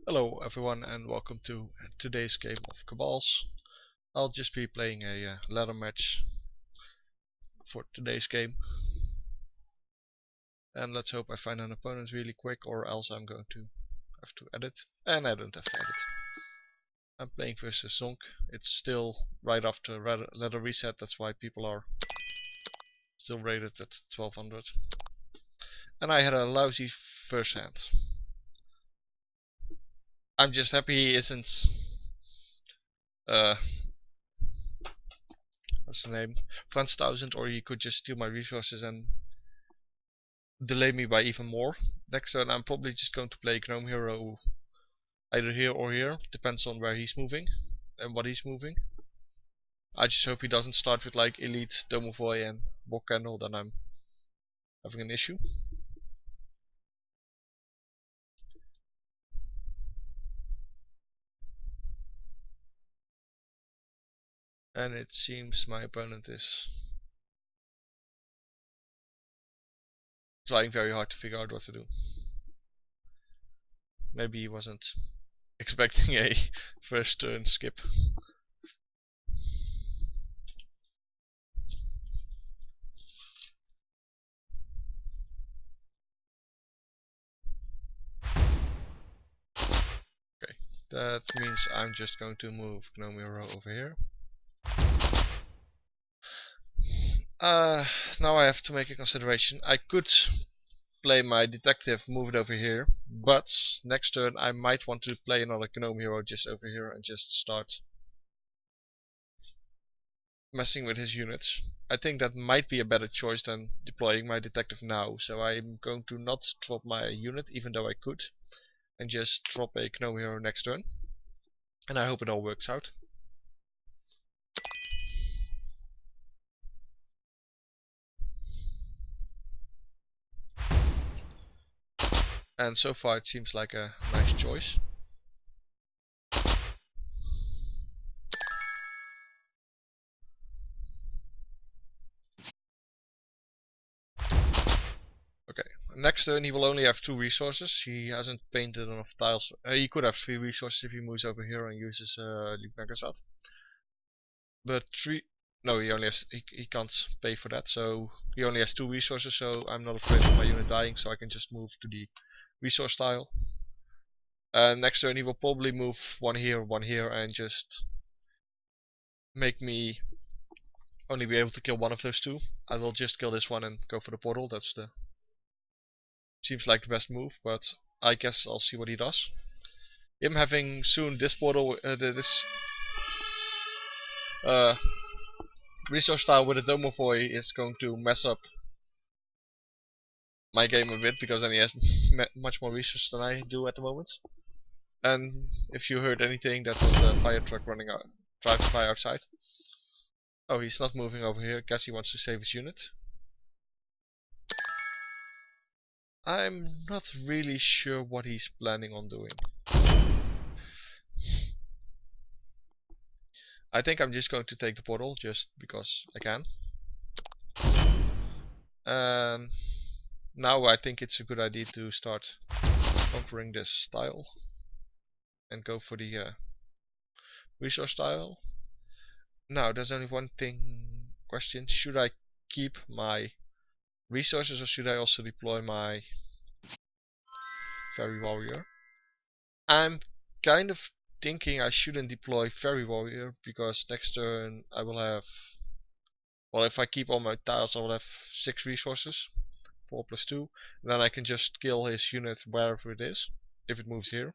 Hello everyone and welcome to today's game of Cabals. I'll just be playing a ladder match for today's game. And let's hope I find an opponent really quick, or else I'm going to have to edit. And I don't have to edit. I'm playing versus Zonk. It's still right after ladder reset, that's why people are still rated at 1200. And I had a lousy first hand. I'm just happy he isn't what's the name? Franz 1000, or he could just steal my resources and delay me by even more. Next turn I'm probably just going to play Gnome Hero either here or here, depends on where he's moving and what he's moving. I just hope he doesn't start with like Elite, Domovoy and Bog Candle, then I'm having an issue. And it seems my opponent is trying very hard to figure out what to do. Maybe he wasn't expecting a first turn skip. Okay, that means I'm just going to move Gnome Hero over here. Now I have to make a consideration. I could play my detective, move it over here, but next turn I might want to play another Gnome Hero just over here and just start messing with his units. I think that might be a better choice than deploying my detective now, so I'm going to not drop my unit, even though I could, and just drop a Gnome Hero next turn. And I hope it all works out. And so far it seems like a nice choice. Okay, next turn he will only have 2 resources. He hasn't painted enough tiles. He could have 3 resources if he moves over here and uses Lignagasat. But 3... No, he only has... He can't pay for that, so he only has 2 resources, so I'm not afraid of my unit dying, so I can just move to the resource tile. Next turn he will probably move one here, and just make me only be able to kill one of those 2. I will just kill this one and go for the portal. That's the... Seems like the best move, but I guess I'll see what he does. Him having soon this portal, this resource tile with a Domovoy is going to mess up my game a bit, because then he has much more resources than I do at the moment. And if you heard anything, that was the fire truck running out, driving by outside. Oh, he's not moving over here. Guess he wants to save his unit. I'm not really sure what he's planning on doing. I think I'm just going to take the portal, just because I can. Now I think it's a good idea to start conquering this tile and go for the resource tile. Now there's only one question: should I keep my resources, or should I also deploy my Fairy Warrior? I'm kind of thinking I shouldn't deploy Fairy Warrior, because next turn I will have... Well, if I keep all my tiles, I will have 6 resources. 4 plus 2. And then I can just kill his unit wherever it is, if it moves here.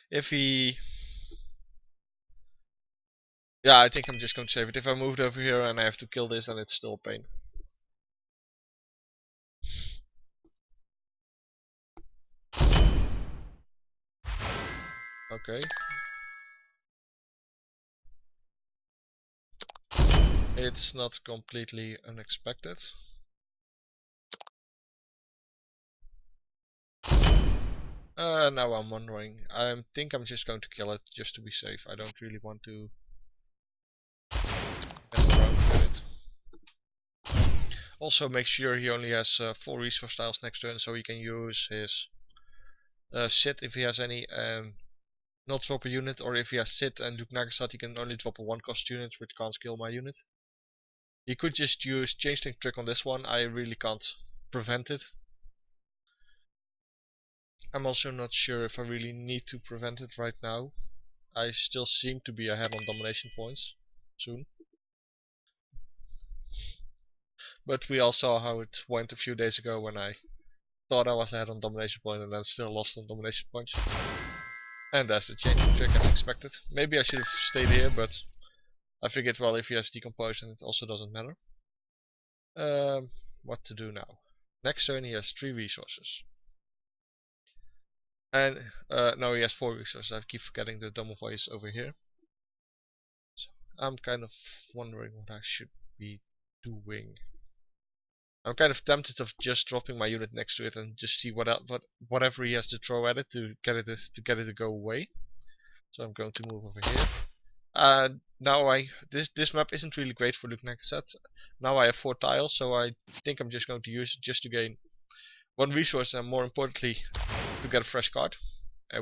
If he... Yeah, I think I'm just going to save it. If I moved over here and I have to kill this, then it's still a pain. Okay. It's not completely unexpected. Now I'm wondering. I think I'm just going to kill it, just to be safe. I don't really want to mess around with it. Also make sure he only has 4 resource tiles next turn, so he can use his sit if he has any, and not drop a unit, or if he has sit and Luke Nagasat, he can only drop a 1-cost unit, which can't kill my unit. He could just use Changeling Trick on this one, I really can't prevent it. I'm also not sure if I really need to prevent it right now. I still seem to be ahead on domination points soon. But we all saw how it went a few days ago when I thought I was ahead on domination point and then still lost on domination points. And that's the changing trick as expected. Maybe I should have stayed here, but I figured, well, if he has decomposed, and it also doesn't matter. What to do now? Next turn he has 3 resources. And no, he has 4 resources. I keep forgetting the Domovoy is over here. So I'm kind of wondering what I should be doing. I'm kind of tempted of just dropping my unit next to it and just see whatever he has to throw at it to get it to go away. So I'm going to move over here. Now this map isn't really great for Luke Nagasat. Now I have 4 tiles, so I think I'm just going to use it just to gain 1 resource, and more importantly to get a fresh card,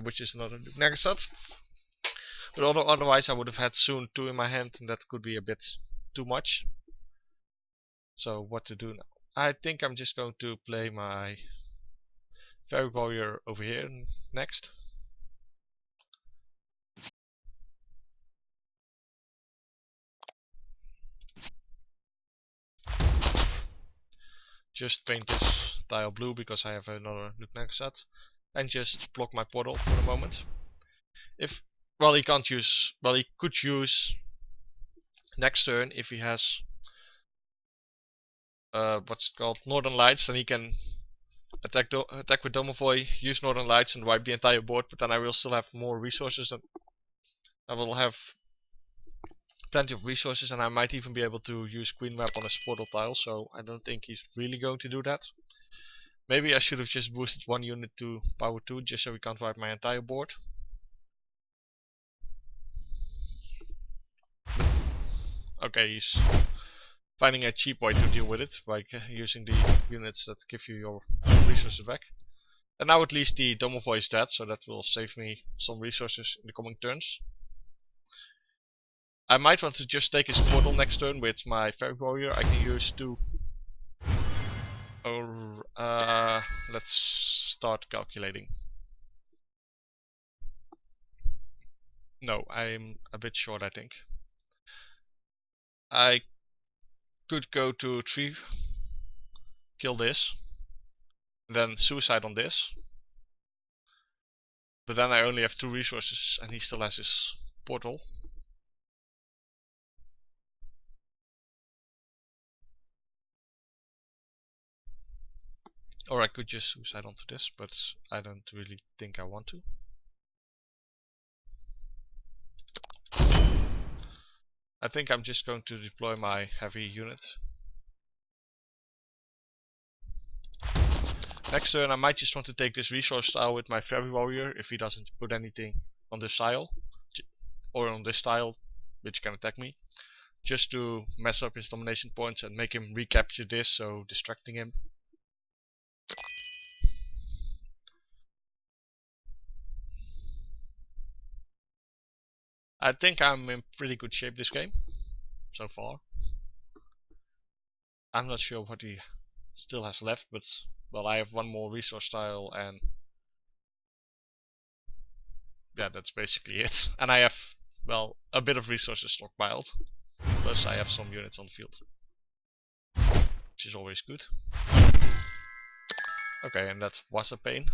which is another Luke Nagasat. But otherwise I would have had soon 2 in my hand, and that could be a bit too much. So what to do now? I think I'm just going to play my Fairy Warrior over here next. Just paint this tile blue because I have another Luke Nagasat, and just block my portal for the moment. If, well, he can't use, well, he could use next turn if he has what's called Northern Lights, then he can attack with Domovoy, use Northern Lights and wipe the entire board, but then I will still have more resources. I will have plenty of resources, and I might even be able to use Queen Map on his portal tile, so I don't think he's really going to do that. Maybe I should have just boosted 1 unit to power 2 just so he can't wipe my entire board. Okay, he's finding a cheap way to deal with it by using the units that give you your resources back. And now at least the Domovoy is dead, so that will save me some resources in the coming turns. I might want to just take his portal next turn with my Fairy Warrior. I can use 2. Let's start calculating. No, I'm a bit short, I think. I could go to 3, kill this, then suicide on this. But then I only have 2 resources and he still has his portal. Or I could just suicide onto this, but I don't really think I want to. I think I'm just going to deploy my heavy unit. Next turn I might just want to take this resource tile with my Fairy Warrior if he doesn't put anything on this tile, or on this tile, which can attack me, just to mess up his domination points and make him recapture this, so distracting him. I think I'm in pretty good shape this game, so far. I'm not sure what he still has left, but, well, I have 1 more resource tile, and yeah, that's basically it. And I have, well, a bit of resources stockpiled, plus I have some units on the field, which is always good. Okay, and that was a pain.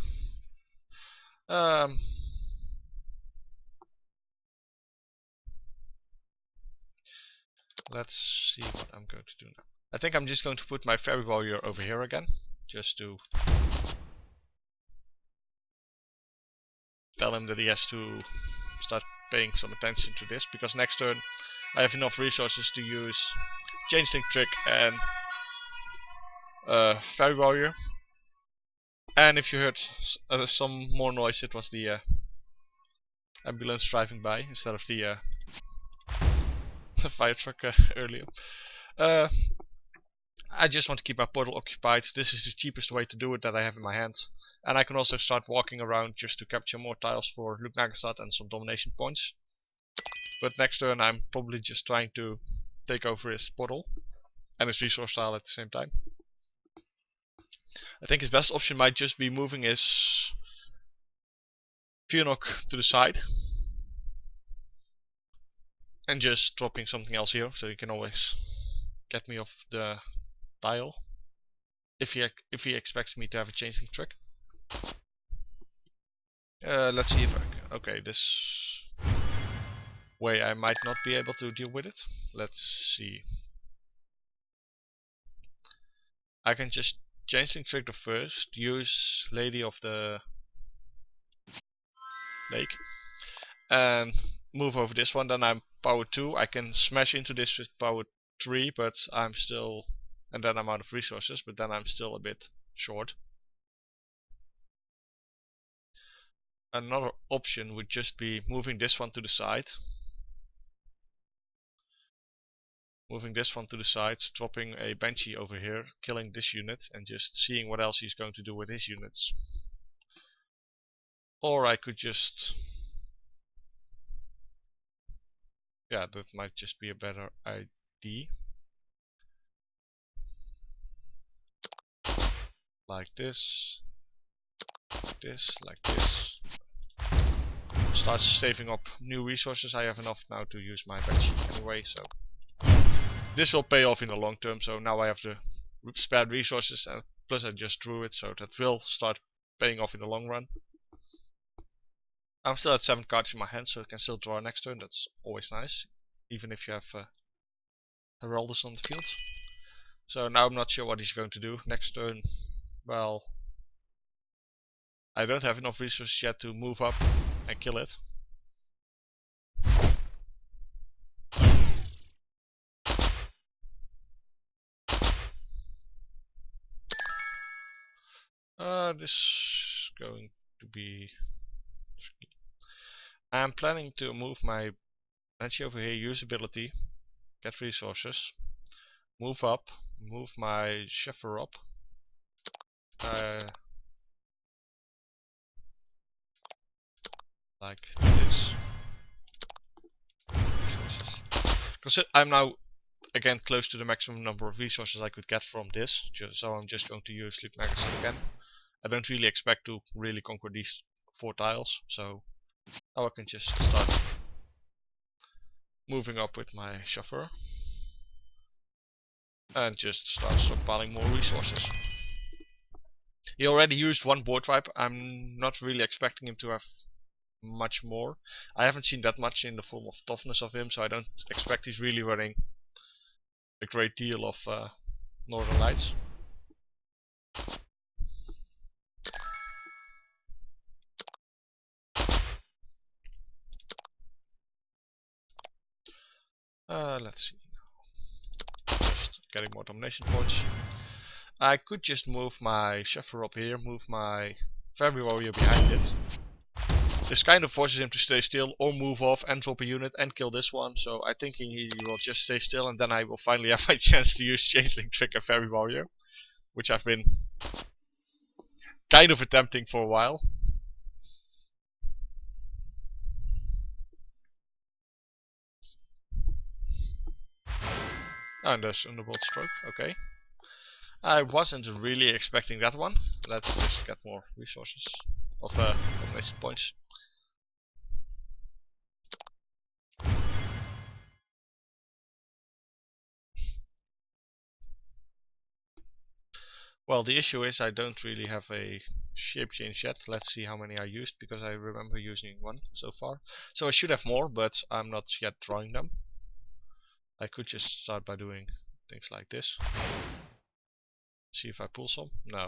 Let's see what I'm going to do now. I think I'm just going to put my Fairy Warrior over here again, just to tell him that he has to start paying some attention to this, because next turn I have enough resources to use Changeling Trick and Fairy Warrior. And if you heard some more noise, it was the ambulance driving by instead of the fire truck earlier. I just want to keep my portal occupied. This is the cheapest way to do it that I have in my hands. And I can also start walking around just to capture more tiles for Luke Nagasat and some domination points. But next turn I'm probably just trying to take over his portal and his resource tile at the same time. I think his best option might just be moving his Fionok to the side and just dropping something else here, so he can always get me off the tile if he expects me to have a changing trick. Let's see if okay, this way I might not be able to deal with it. Let's see. I can just changing trick the first, use Lady of the Lake, and move over this one. Then I'm power 2. I can smash into this with power 3, but I'm still, and then I'm out of resources, but then I'm still a bit short. Another option would just be moving this one to the side. Moving this one to the side, dropping a Banshee over here, killing this unit, and just seeing what else he's going to do with his units. Or I could just... yeah, that might just be a better idea. Like this. Like this, like this. Start saving up new resources. I have enough now to use my Banshee anyway, so... this will pay off in the long term, so now I have the spare resources, and plus I just drew it, so that will start paying off in the long run. I'm still at 7 cards in my hand, so I can still draw next turn. That's always nice, even if you have Heraldus on the field. So now I'm not sure what he's going to do next turn. Well, I don't have enough resources yet to move up and kill it. This is going to be tricky. I'm planning to move my Banshee over here, use ability, get resources, move up, move my Sheffer up. Like this. Because I'm now again close to the maximum number of resources I could get from this, so I'm just going to use Luke Magazine again. I don't really expect to really conquer these 4 tiles, so now I can just start moving up with my chauffeur and just start stockpiling more resources. He already used 1 board wipe. I'm not really expecting him to have much more. I haven't seen that much in the form of toughness of him, so I don't expect he's really running a great deal of Northern Lights. Let's see now. Just getting more domination points. I could just move my Sheffer up here, move my Fairy Warrior behind it. This kind of forces him to stay still or move off and drop a unit and kill this one. So I think he will just stay still, and then I will finally have my chance to use Changeling Trick and Fairy Warrior, which I've been kind of attempting for a while. And there's Underworld Stroke, okay. I wasn't really expecting that one. Let's just get more resources of domination points. Well, the issue is I don't really have a shape change yet. Let's see how many I used, because I remember using 1 so far. So I should have more, but I'm not yet drawing them. I could just start by doing things like this. See if I pull some. No.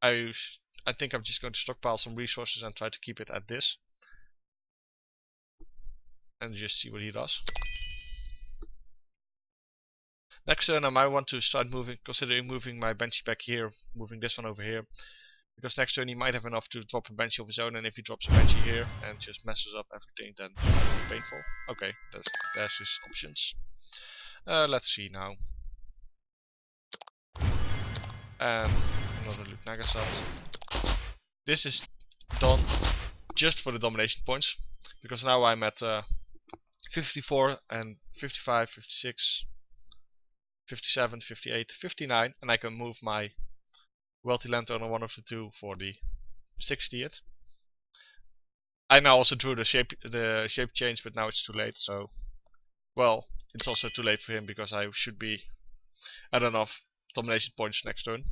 I think I'm just going to stockpile some resources and try to keep it at this. And just see what he does. Next turn I might want to start considering moving my Banshee back here, moving this one over here. Because next turn he might have enough to drop a Banshee of his own, and if he drops a Banshee here and just messes up everything, then it's painful. Okay, there's his options. Let's see now. and another Luke Nagasat. This is done just for the domination points, because now I'm at 54 and 55, 56, 57, 58, 59, and I can move my wealthy landowner one of the two for the 60th. I now also drew the shape change, but now it's too late. So, well, it's also too late for him because I should be at enough domination points next turn.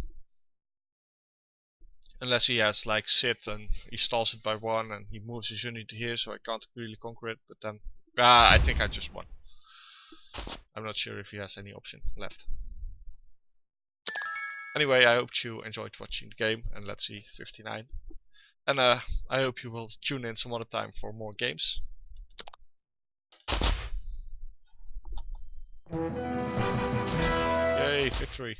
Unless he has like sit and he stalls it by 1 and he moves his unit to here, so I can't really conquer it. But then, I think I just won. I'm not sure if he has any option left. Anyway, I hope you enjoyed watching the game, and let's see 59. And I hope you will tune in some other time for more games. Yay, victory!